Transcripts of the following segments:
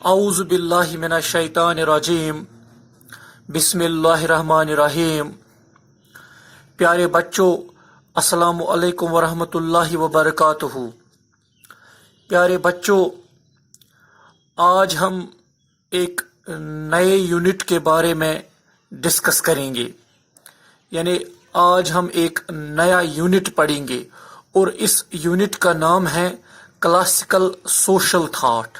اعوذ باللہ من الشیطان الرجیم بسم اللہ الرحمن الرحیم۔ پیارے بچوں، السلام علیکم ورحمۃ اللہ وبرکاتہ۔ پیارے بچوں، آج ہم ایک نئے یونٹ کے بارے میں ڈسکس کریں گے، یعنی آج ہم ایک نیا یونٹ پڑھیں گے اور اس یونٹ کا نام ہے classical social thought.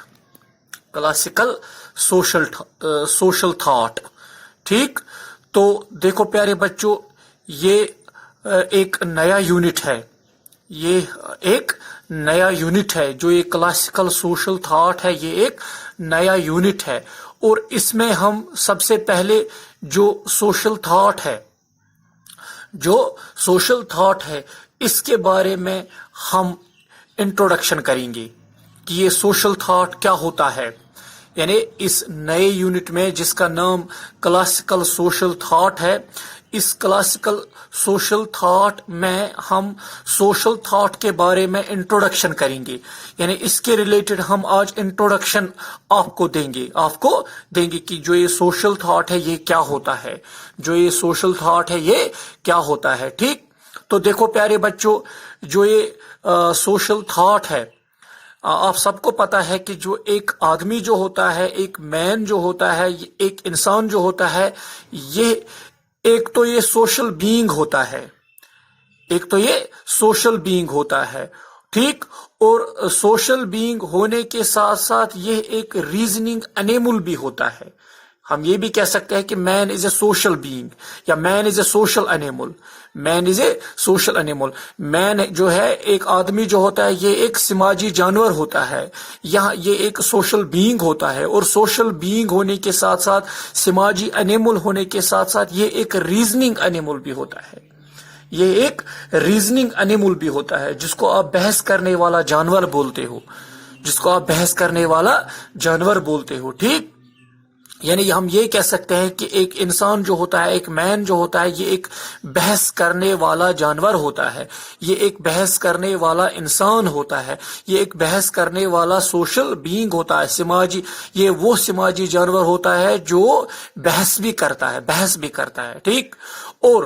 Classical social thought, ٹھیک؟ تو دیکھو پیارے بچوں، یہ ایک نیا یونٹ ہے، یہ ایک نیا یونٹ ہے جو یہ کلاسیکل سوشل تھاٹ ہے، یہ ایک نیا یونٹ ہے۔ اور اس میں ہم سب سے پہلے جو سوشل تھاٹ ہے اس کے بارے میں ہم انٹروڈکشن کریں گے کہ یہ سوشل تھاٹ کیا ہوتا ہے۔ یعنی اس نئے یونٹ میں جس کا نام کلاسیکل سوشل تھاٹ ہے، اس کلاسیکل سوشل تھاٹ میں ہم سوشل تھاٹ کے بارے میں انٹروڈکشن کریں گے، یعنی اس کے ریلیٹڈ ہم آج انٹروڈکشن آپ کو دیں گے کہ جو یہ سوشل تھاٹ ہے یہ کیا ہوتا ہے، جو یہ سوشل تھاٹ ہے یہ کیا ہوتا ہے، ٹھیک؟ تو دیکھو پیارے بچوں، جو یہ سوشل تھاٹ ہے، آپ سب کو پتا ہے کہ جو ایک آدمی جو ہوتا ہے، ایک مین جو ہوتا ہے، ایک انسان جو ہوتا ہے، یہ ایک تو یہ سوشل بینگ ہوتا ہے، ٹھیک؟ اور سوشل بینگ ہونے کے ساتھ ساتھ یہ ایک ریزننگ انیمل بھی ہوتا ہے۔ ہم یہ بھی کہہ سکتے ہیں کہ مین از اے سوشل بینگ یا مین از اے سوشل انیمل۔ مین جو ہے، ایک آدمی جو ہوتا ہے، یہ ایک سماجی جانور ہوتا ہے، یہاں یہ ایک سوشل بینگ ہوتا ہے، اور سوشل بینگ ہونے کے ساتھ ساتھ، سماجی انیمل ہونے کے ساتھ ساتھ یہ ایک ریزننگ انیمل بھی ہوتا ہے۔ یہ ایک ریزننگ انیمل بھی ہوتا ہے جس کو آپ بحث کرنے والا جانور بولتے ہو، ٹھیک؟ یعنی ہم یہ کہہ سکتے ہیں کہ ایک انسان جو ہوتا ہے، ایک مین جو ہوتا ہے، یہ ایک بحث کرنے والا جانور ہوتا ہے، یہ ایک بحث کرنے والا انسان ہوتا ہے، یہ ایک بحث کرنے والا سوشل بینگ ہوتا ہے، یہ وہ سماجی جانور ہوتا ہے جو بحث بھی کرتا ہے، ٹھیک؟ اور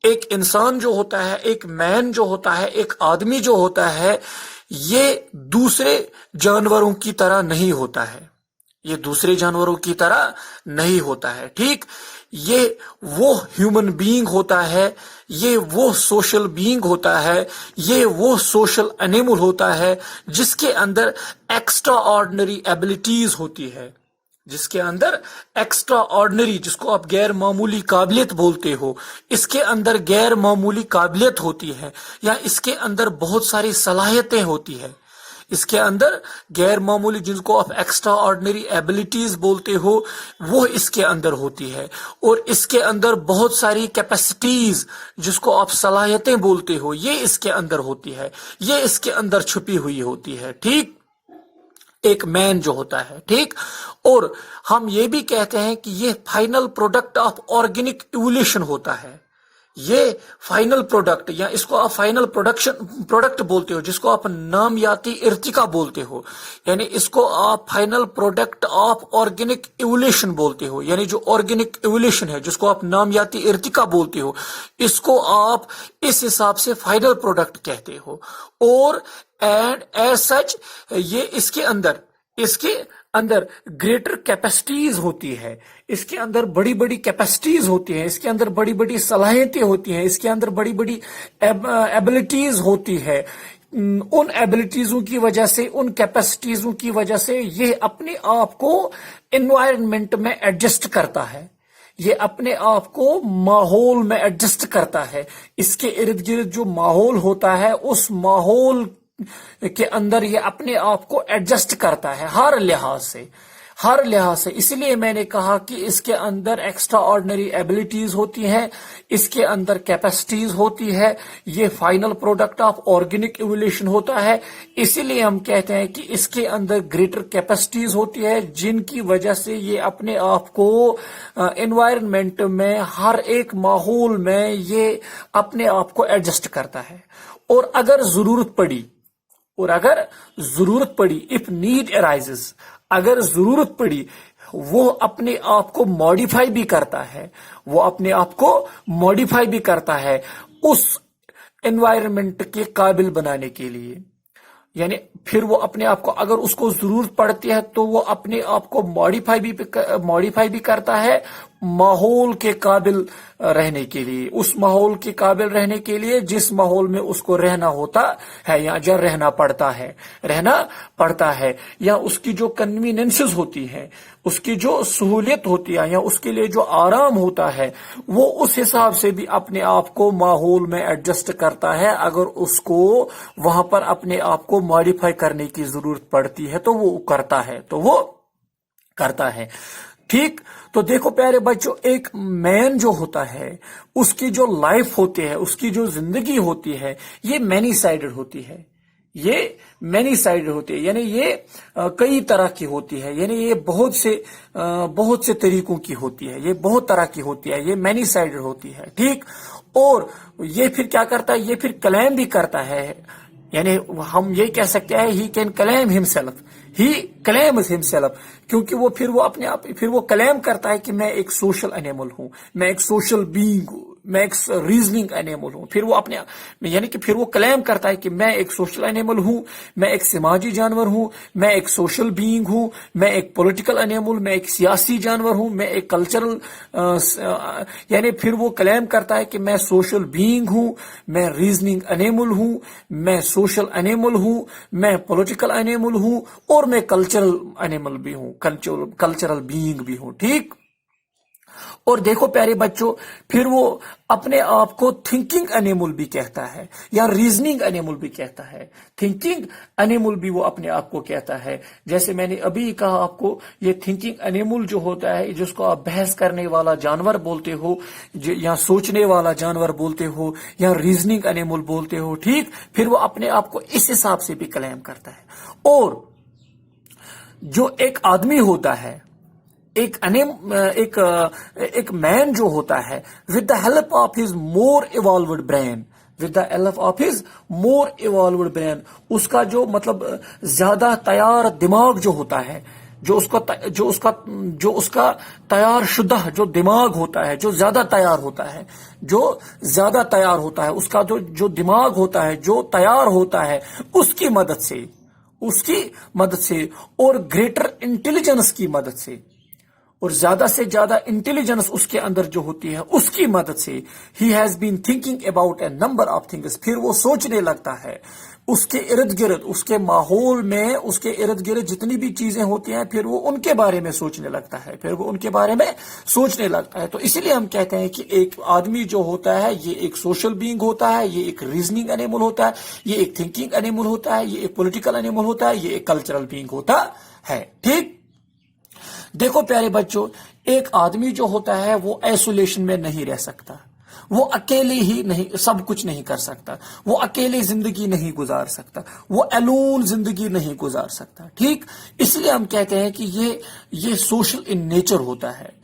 ایک انسان جو ہوتا ہے، ایک مین جو ہوتا ہے، ایک آدمی جو ہوتا ہے، یہ دوسرے جانوروں کی طرح نہیں ہوتا ہے، ٹھیک؟ یہ وہ ہیومن بینگ ہوتا ہے، یہ وہ سوشل بینگ ہوتا ہے، یہ وہ سوشل انیمل ہوتا ہے جس کے اندر ایکسٹرا آرڈنری ایبلٹیز ہوتی ہے، جس کے اندر ایکسٹرا آرڈنری، جس کو آپ غیر معمولی قابلیت بولتے ہو، اس کے اندر غیر معمولی قابلیت ہوتی ہے، یا اس کے اندر بہت ساری صلاحیتیں ہوتی ہے، اس کے اندر غیر معمولی، جن کو آپ ایکسٹرا آرڈنری ایبلٹیز بولتے ہو، وہ اس کے اندر ہوتی ہے، اور اس کے اندر بہت ساری کیپیسٹیز، جس کو آپ صلاحیتیں بولتے ہو، یہ اس کے اندر ہوتی ہے، یہ اس کے اندر چھپی ہوئی ہوتی ہے، ٹھیک؟ ایک مین جو ہوتا ہے، ٹھیک؟ اور ہم یہ بھی کہتے ہیں کہ یہ final product of organic evolution ہوتا ہے، یہ فائنل پروڈکٹ، یا اس کو آپ فائنل پروڈکٹ بولتے ہو، جس کو آپ نامیاتی ارتقا بولتے ہو، یعنی اس کو آپ final product of organic evolution بولتے ہو، یعنی جو آرگینک ایولیوشن ہے، جس کو آپ نامیاتی ارتقا بولتے ہو، اس کو آپ اس حساب سے فائنل پروڈکٹ کہتے ہو۔ اور اینڈ ایز سچ، یہ اس کے اندر گریٹر کیپیسٹیز ہوتی ہے، اس کے اندر بڑی بڑی کیپیسٹیز ہوتی ہیں، اس کے اندر بڑی بڑی صلاحیتیں ہوتی ہیں، اس کے اندر بڑی بڑی ایبلٹیز ہوتی ہے۔ ان ایبلٹیزوں کی وجہ سے، ان کیپیسٹیزوں کی وجہ سے یہ اپنے آپ کو انوائرمنٹ میں ایڈجسٹ کرتا ہے، یہ اپنے آپ کو ماحول میں ایڈجسٹ کرتا ہے، اس کے ارد گرد جو ماحول ہوتا ہے، اس ماحول کے اندر یہ اپنے آپ کو ایڈجسٹ کرتا ہے ہر لحاظ سے۔ اسی لیے میں نے کہا کہ اس کے اندر ایکسٹرا آرڈنری ایبلٹیز ہوتی ہیں، اس کے اندر کیپیسٹیز ہوتی ہے، یہ final product of organic evolution ہوتا ہے۔ اسی لیے ہم کہتے ہیں کہ اس کے اندر گریٹر کیپیسٹیز ہوتی ہے، جن کی وجہ سے یہ اپنے آپ کو انوائرمنٹ میں، ہر ایک ماحول میں یہ اپنے آپ کو ایڈجسٹ کرتا ہے۔ اور اگر ضرورت پڑی اور اگر ضرورت پڑی if need arises اگر ضرورت پڑی وہ اپنے آپ کو ماڈیفائی بھی کرتا ہے وہ اپنے آپ کو ماڈیفائی بھی کرتا ہے اس انوائرمنٹ کے قابل بنانے کے لیے یعنی پھر وہ اپنے آپ کو اگر اس کو ضرورت پڑتی ہے تو وہ اپنے آپ کو ماڈیفائی بھی کرتا ہے ماحول کے قابل رہنے کے لیے اس ماحول کے قابل رہنے کے لیے جس ماحول میں اس کو رہنا ہوتا ہے یا جو رہنا پڑتا ہے یا اس کی جو کنویننسز ہوتی ہیں اس کی جو سہولیت ہوتی ہے یا اس کے لیے جو آرام ہوتا ہے وہ اس حساب سے بھی اپنے آپ کو ماحول میں ایڈجسٹ کرتا ہے اگر اس کو وہاں پر اپنے آپ کو ماڈیفائی کرنے کی ضرورت پڑتی ہے تو وہ کرتا ہے ٹھیک تو دیکھو پیارے بچوں ایک مین جو ہوتا ہے اس کی جو لائف ہوتی ہے اس کی جو زندگی ہوتی ہے یہ مینی سائیڈڈ ہوتی ہے یعنی یہ کئی طرح کی ہوتی ہے یعنی یہ بہت سے طریقوں کی ہوتی ہے یہ بہت طرح کی ہوتی ہے یہ مینی سائیڈڈ ہوتی ہے ٹھیک اور یہ پھر کیا کرتا ہے یہ پھر کلیم بھی کرتا ہے یعنی ہم یہ کہہ سکتے ہیں ہی کین کلیم ہمسیلف کیونکہ وہ پھر وہ اپنے آپ پھر وہ کلیم کرتا ہے کہ میں ایک سوشل انیمل ہوں میں ایک سوشل بینگ ہوں میں ایک ریزننگ انیمل ہوں پھر وہ اپنے یعنی کہ پھر وہ کلیم کرتا ہے کہ میں ایک سوشل انیمل ہوں میں ایک سماجی جانور ہوں میں ایک سوشل بینگ ہوں میں ایک پولیٹیکل انیمل میں ایک سیاسی جانور ہوں میں ایک کلچرل یعنی پھر وہ کلیم کرتا ہے کہ میں سوشل بینگ ہوں میں ریزننگ انیمل ہوں میں سوشل انیمل ہوں میں پولیٹیکل انیمل ہوں اور میں کلچرل انیمل بھی ہوں کلچرل بینگ بھی ہوں ٹھیک اور دیکھو پیارے بچوں پھر وہ اپنے آپ کو تھنکنگ انیمل بھی کہتا ہے یا ریزننگ انیمل بھی کہتا ہے تھنکنگ انیمل بھی وہ اپنے آپ کو کہتا ہے جیسے میں نے ابھی کہا آپ کو یہ تھنکنگ انیمل جو ہوتا ہے جس کو آپ بحث کرنے والا جانور بولتے ہو یا سوچنے والا جانور بولتے ہو یا ریزننگ انیمل بولتے ہو ٹھیک پھر وہ اپنے آپ کو اس حساب سے بھی کلیم کرتا ہے اور جو ایک آدمی ہوتا ہے ایک مین جو ہوتا ہے with the help of his more evolved brain اس کا جو مطلب زیادہ تیار دماغ جو ہوتا ہے جو اس کا تیار شدہ جو دماغ ہوتا ہے جو زیادہ تیار ہوتا ہے اس کا جو دماغ ہوتا ہے جو تیار ہوتا ہے اس کی مدد سے اور گریٹر انٹیلیجنس کی مدد سے اور زیادہ سے زیادہ انٹیلیجنس اس کے اندر جو ہوتی ہے اس کی مدد سے he has been thinking about a number of things پھر وہ سوچنے لگتا ہے اس کے ارد گرد اس کے ماحول میں اس کے ارد گرد جتنی بھی چیزیں ہوتی ہیں پھر وہ ان کے بارے میں سوچنے لگتا ہے تو اسی لیے ہم کہتے ہیں کہ ایک آدمی جو ہوتا ہے یہ ایک سوشل بینگ ہوتا ہے یہ ایک ریزننگ انیمل ہوتا ہے یہ ایک تھنکنگ انیمل ہوتا ہے یہ ایک پولیٹیکل انیمل ہوتا ہے یہ ایک کلچرل بینگ ہوتا ہے ٹھیک دیکھو پیارے بچوں ایک آدمی جو ہوتا ہے وہ ایسولیشن میں نہیں رہ سکتا وہ اکیلے ہی نہیں سب کچھ نہیں کر سکتا وہ اکیلے زندگی نہیں گزار سکتا وہ الون زندگی نہیں گزار سکتا ٹھیک اس لیے ہم کہتے ہیں کہ یہ سوشل ان نیچر ہوتا ہے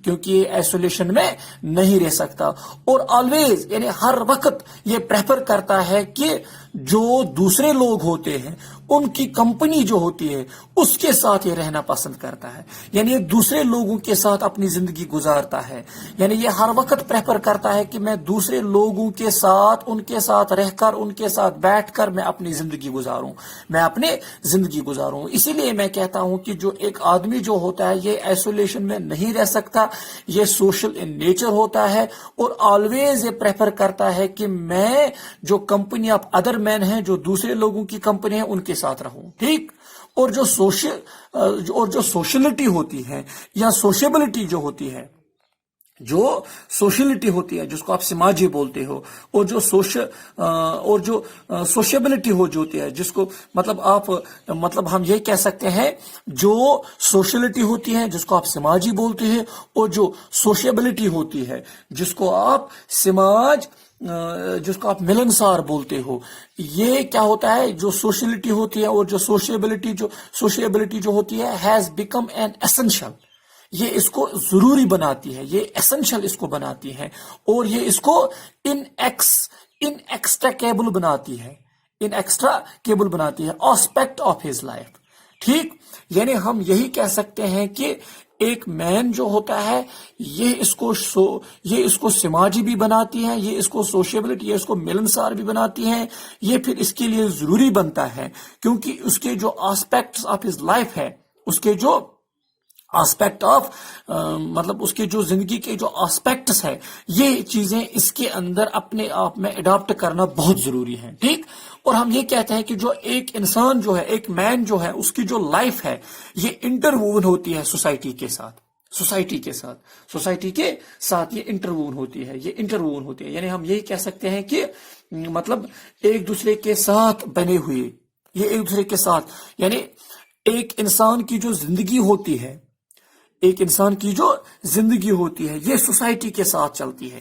کیونکہ یہ ایسولیشن میں نہیں رہ سکتا اور آلویز یعنی ہر وقت یہ پریفر کرتا ہے کہ جو دوسرے لوگ ہوتے ہیں ان کی کمپنی جو ہوتی ہے اس کے ساتھ یہ رہنا پسند کرتا ہے یعنی یہ دوسرے لوگوں کے ساتھ اپنی زندگی گزارتا ہے یعنی یہ ہر وقت پریفر کرتا ہے کہ میں دوسرے لوگوں کے ساتھ ان کے ساتھ رہ کر ان کے ساتھ بیٹھ کر میں اپنی زندگی گزاروں اسی لیے میں کہتا ہوں کہ جو ایک آدمی جو ہوتا ہے یہ ایسولیشن میں نہیں رہ سکتا یہ سوشل ان نیچر ہوتا ہے اور آلویز یہ پریفر کرتا ہے کہ میں جو کمپنی آف ادر مین ہیں جو دوسرے لوگوں کی کمپنی ہے ان کے ساتھ رہوں ٹھیک اور جو سوشلٹی ہوتی ہے یا سوشیبلٹی جو ہوتی ہے جس کو آپ سماجی بولتے ہو اور جو سوشیبلٹی ہوتی ہے جس کو مطلب ہم یہ کہہ سکتے ہیں جو سوشلٹی ہوتی ہے جس کو آپ سماجی بولتے ہیں اور جو سوشیبلٹی ہوتی ہے جس کو آپ ملنسار بولتے ہو یہ کیا ہوتا ہے جو سوشلٹی ہوتی ہے اور جو سوشیبلٹی جو ہوتی ہے ہیز بیکم این ایسنشل یہ اس کو ضروری بناتی ہے، یہ ایسنشل اس کو بناتی ہے، اور یہ اس کو ان ایکسٹرا کیبل بناتی ہے، آسپیکٹ آف ہز لائف. ٹھیک، یعنی ہم یہی کہہ سکتے ہیں کہ ایک مین جو ہوتا ہے یہ اس کو سماجی بھی بناتی ہے، یہ اس کو سوشیبلٹی، یہ اس کو ملنسار بھی بناتی ہے. یہ پھر اس کے لیے ضروری بنتا ہے کیونکہ اس کے جو آسپیکٹس آف ہز لائف ہے، اس کے جو آسپیکٹ آف مطلب اس کے جو زندگی کے جو آسپیکٹس ہے، یہ چیزیں اس کے اندر اپنے آپ میں اڈاپٹ کرنا بہت ضروری ہے. ٹھیک، اور ہم یہ کہتے ہیں کہ جو ایک انسان جو ہے، ایک مین جو ہے، اس کی جو لائف ہے یہ انٹروون ہوتی ہے سوسائٹی کے ساتھ یہ انٹروون ہوتی ہے. یعنی ہم یہی کہہ سکتے ہیں کہ مطلب ایک دوسرے کے ساتھ بنے ہوئے، یہ ایک دوسرے کے ساتھ، یعنی ایک انسان کی جو زندگی ہوتی ہے، یہ سوسائٹی کے ساتھ چلتی ہے،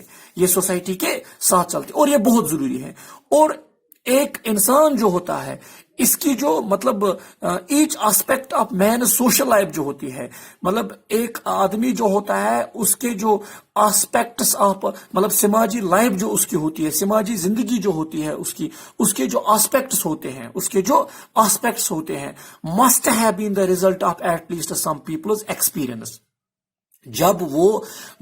اور یہ بہت ضروری ہے. اور ایک انسان جو ہوتا ہے اس کی جو مطلب each aspect of man social life جو ہوتی ہے، مطلب ایک آدمی جو ہوتا ہے اس کے جو آسپیکٹس آف مطلب سماجی لائف جو اس کی ہوتی ہے، سماجی زندگی جو ہوتی ہے اس کے جو آسپیکٹس ہوتے ہیں must have been the result of at least some people's experience. جب وہ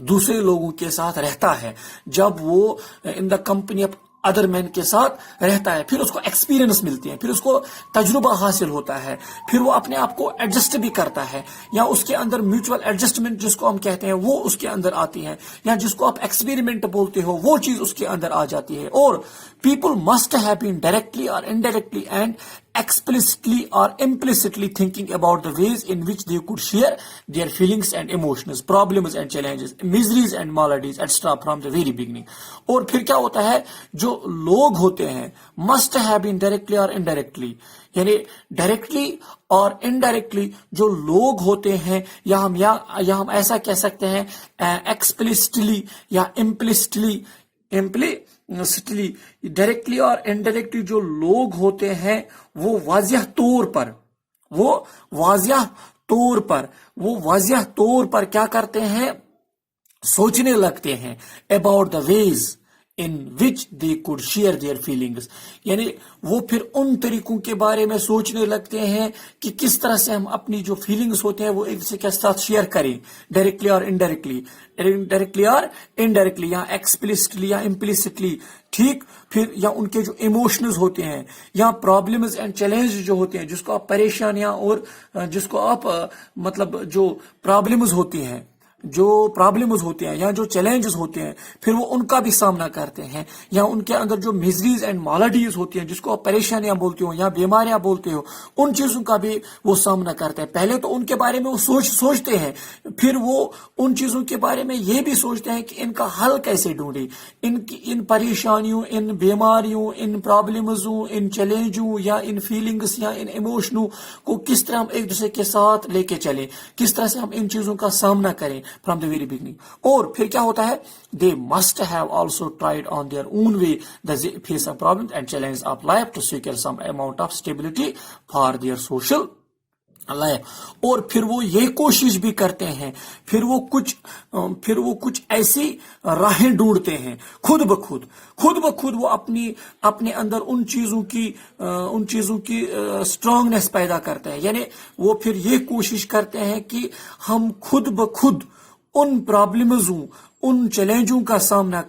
دوسرے لوگوں کے ساتھ رہتا ہے، جب وہ ان دا کمپنی آف ادر مین کے ساتھ رہتا ہے، پھر اس کو ایکسپیرینس ملتی ہے، پھر اس کو تجربہ حاصل ہوتا ہے، پھر وہ اپنے آپ کو ایڈجسٹ بھی کرتا ہے، یا اس کے اندر میوچل ایڈجسٹمنٹ جس کو ہم کہتے ہیں وہ اس کے اندر آتی ہے، یا جس کو آپ ایکسپیریمنٹ بولتے ہو وہ چیز اس کے اندر آ جاتی ہے. اور people must have been directly اور indirectly and explicitly or implicitly thinking about the ways in which they could share their feelings and emotions, problems and challenges, miseries and maladies, etc. from the very beginning. اور پھر کیا ہوتا ہے، جو لوگ ہوتے ہیں must have been directly or indirectly، یعنی ڈائریکٹلی اور انڈائریکٹلی جو لوگ ہوتے ہیں، یا ہم ایسا کہہ سکتے ہیں explicitly یا implicitly ڈائریکٹلی اور انڈائریکٹلی جو لوگ ہوتے ہیں وہ واضح طور پر کیا کرتے ہیں، سوچنے لگتے ہیں about the ways in which they could share their feelings. یعنی وہ پھر ان طریقوں کے بارے میں سوچنے لگتے ہیں کہ کس طرح سے ہم اپنی جو فیلنگز ہوتے ہیں وہ ایک دوسرے کے ساتھ شیئر کریں، ڈائریکٹلی اور انڈائریکٹلی یا ایکسپلسٹلی یا امپلسٹلی. ٹھیک، پھر یا ان کے جو ایموشنز ہوتے ہیں یا پرابلمز اینڈ چیلنج جو ہوتے ہیں، جس کو آپ پریشانیاں اور جس کو آپ مطلب جو پرابلمز ہوتی ہیں یا جو چیلنجز ہوتے ہیں، پھر وہ ان کا بھی سامنا کرتے ہیں، یا ان کے اندر جو میزریز اینڈ مالڈیز ہوتی ہیں جس کو آپ پریشانیاں بولتے ہو یا بیماریاں بولتے ہو، ان چیزوں کا بھی وہ سامنا کرتے ہیں. پہلے تو ان کے بارے میں وہ سوچتے ہیں، پھر وہ ان چیزوں کے بارے میں یہ بھی سوچتے ہیں کہ ان کا حل کیسے ڈھونڈے، ان پریشانیوں، ان بیماریوں، ان پرابلمزوں، ان چیلنجوں یا ان فیلنگس یا ان ایموشنوں کو کس طرح ہم ایک دوسرے کے ساتھ لے کے چلیں، کس طرح سے ہم ان چیزوں کا سامنا کریں from the very beginning. اور پھر کیا ہوتا ہے، they must have also tried on their own way the face of problems and challenges of life to secure some amount of stability for their social life. اور پھر وہ یہ کوشش بھی کرتے ہیں، پھر وہ کچھ ایسی راہیں ڈھونڈتے ہیں خود بخود وہ اپنے اندر ان چیزوں کی اسٹرانگنیس پیدا کرتے ہیں. یعنی وہ پھر یہ کوشش کرتے ہیں کہ ہم خود بخود ان پرابلمزوں، ان چیلنجوں کا سامنا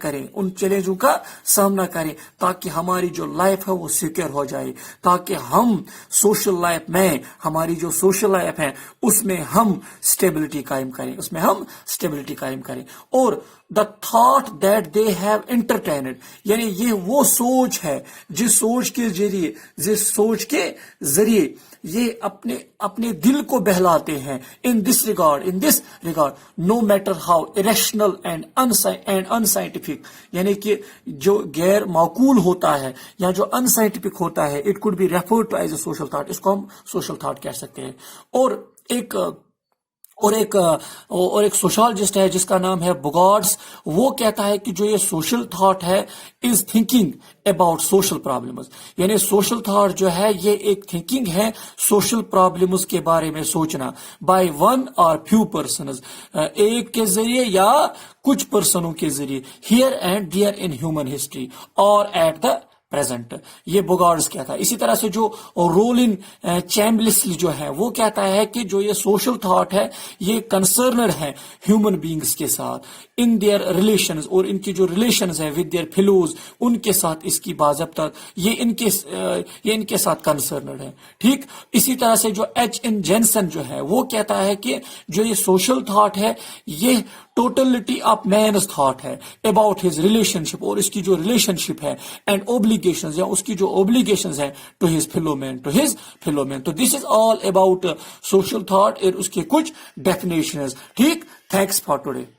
کریں تاکہ ہماری جو لائف ہے وہ سیکیور ہو جائے، تاکہ ہم سوشل لائف میں، ہماری جو سوشل لائف ہے اس میں ہم اسٹیبلٹی قائم کریں. اور the thought that they have entertained، یعنی یہ وہ سوچ ہے جس سوچ کے ذریعے یہ اپنے دل کو بہلاتے ہیں. in this regard no matter how irrational and unscientific، یعنی کہ جو غیر معقول ہوتا ہے یا جو unscientific ہوتا ہے، it could be referred to as a social thought، اس کو ہم social thought کہہ سکتے ہیں. اور ایک سوشالوجسٹ ہے جس کا نام ہے بوگارڈس، وہ کہتا ہے کہ جو یہ سوشل تھاٹ ہے is thinking about social problems, یعنی سوشل تھاٹ جو ہے یہ ایک تھنکنگ ہے سوشل پرابلمز کے بارے میں سوچنا، بائی ون اور فیو پرسنز، ایک کے ذریعے یا کچھ پرسنوں کے ذریعے، here and there in human history اور ایٹ دا پریزنٹ، یہ بوگارڈز کہتا ہے۔ اسی طرح سے جو رولن چیمبلسلی جو ہے وہ کہتا ہے کہ جو یہ سوشل تھاٹ ہے یہ کنسرنڈ ہے ہیومن بینگز کے ساتھ ان دیئر ریلیشنز، اور ان کی جو ریلیشنز ہیں ود دیئر فیلوز، ان کے ساتھ اس کی باضابطہ یہ ان کے ساتھ کنسرنڈ ہے، ٹھیک۔ اسی طرح سے جو ایچ ان جینسن جو ہے وہ کہتا ہے کہ جو یہ سوشل تھاٹ ہے یہ ٹوٹلٹی آف مینز تھاٹ ہے اباؤٹ ہز ریلیشن شپ، اور اس کی جو ریلیشن شپ ہے اینڈ اوبلیگیشنز، یا اس کی جو اوبلیگیشنز ہیں ٹو ہز فیلو مین، تو دس از آل اباؤٹ سوشل تھاٹ اور اس کے کچھ ڈیفینیشنز، ٹھیک۔ Thanks for today.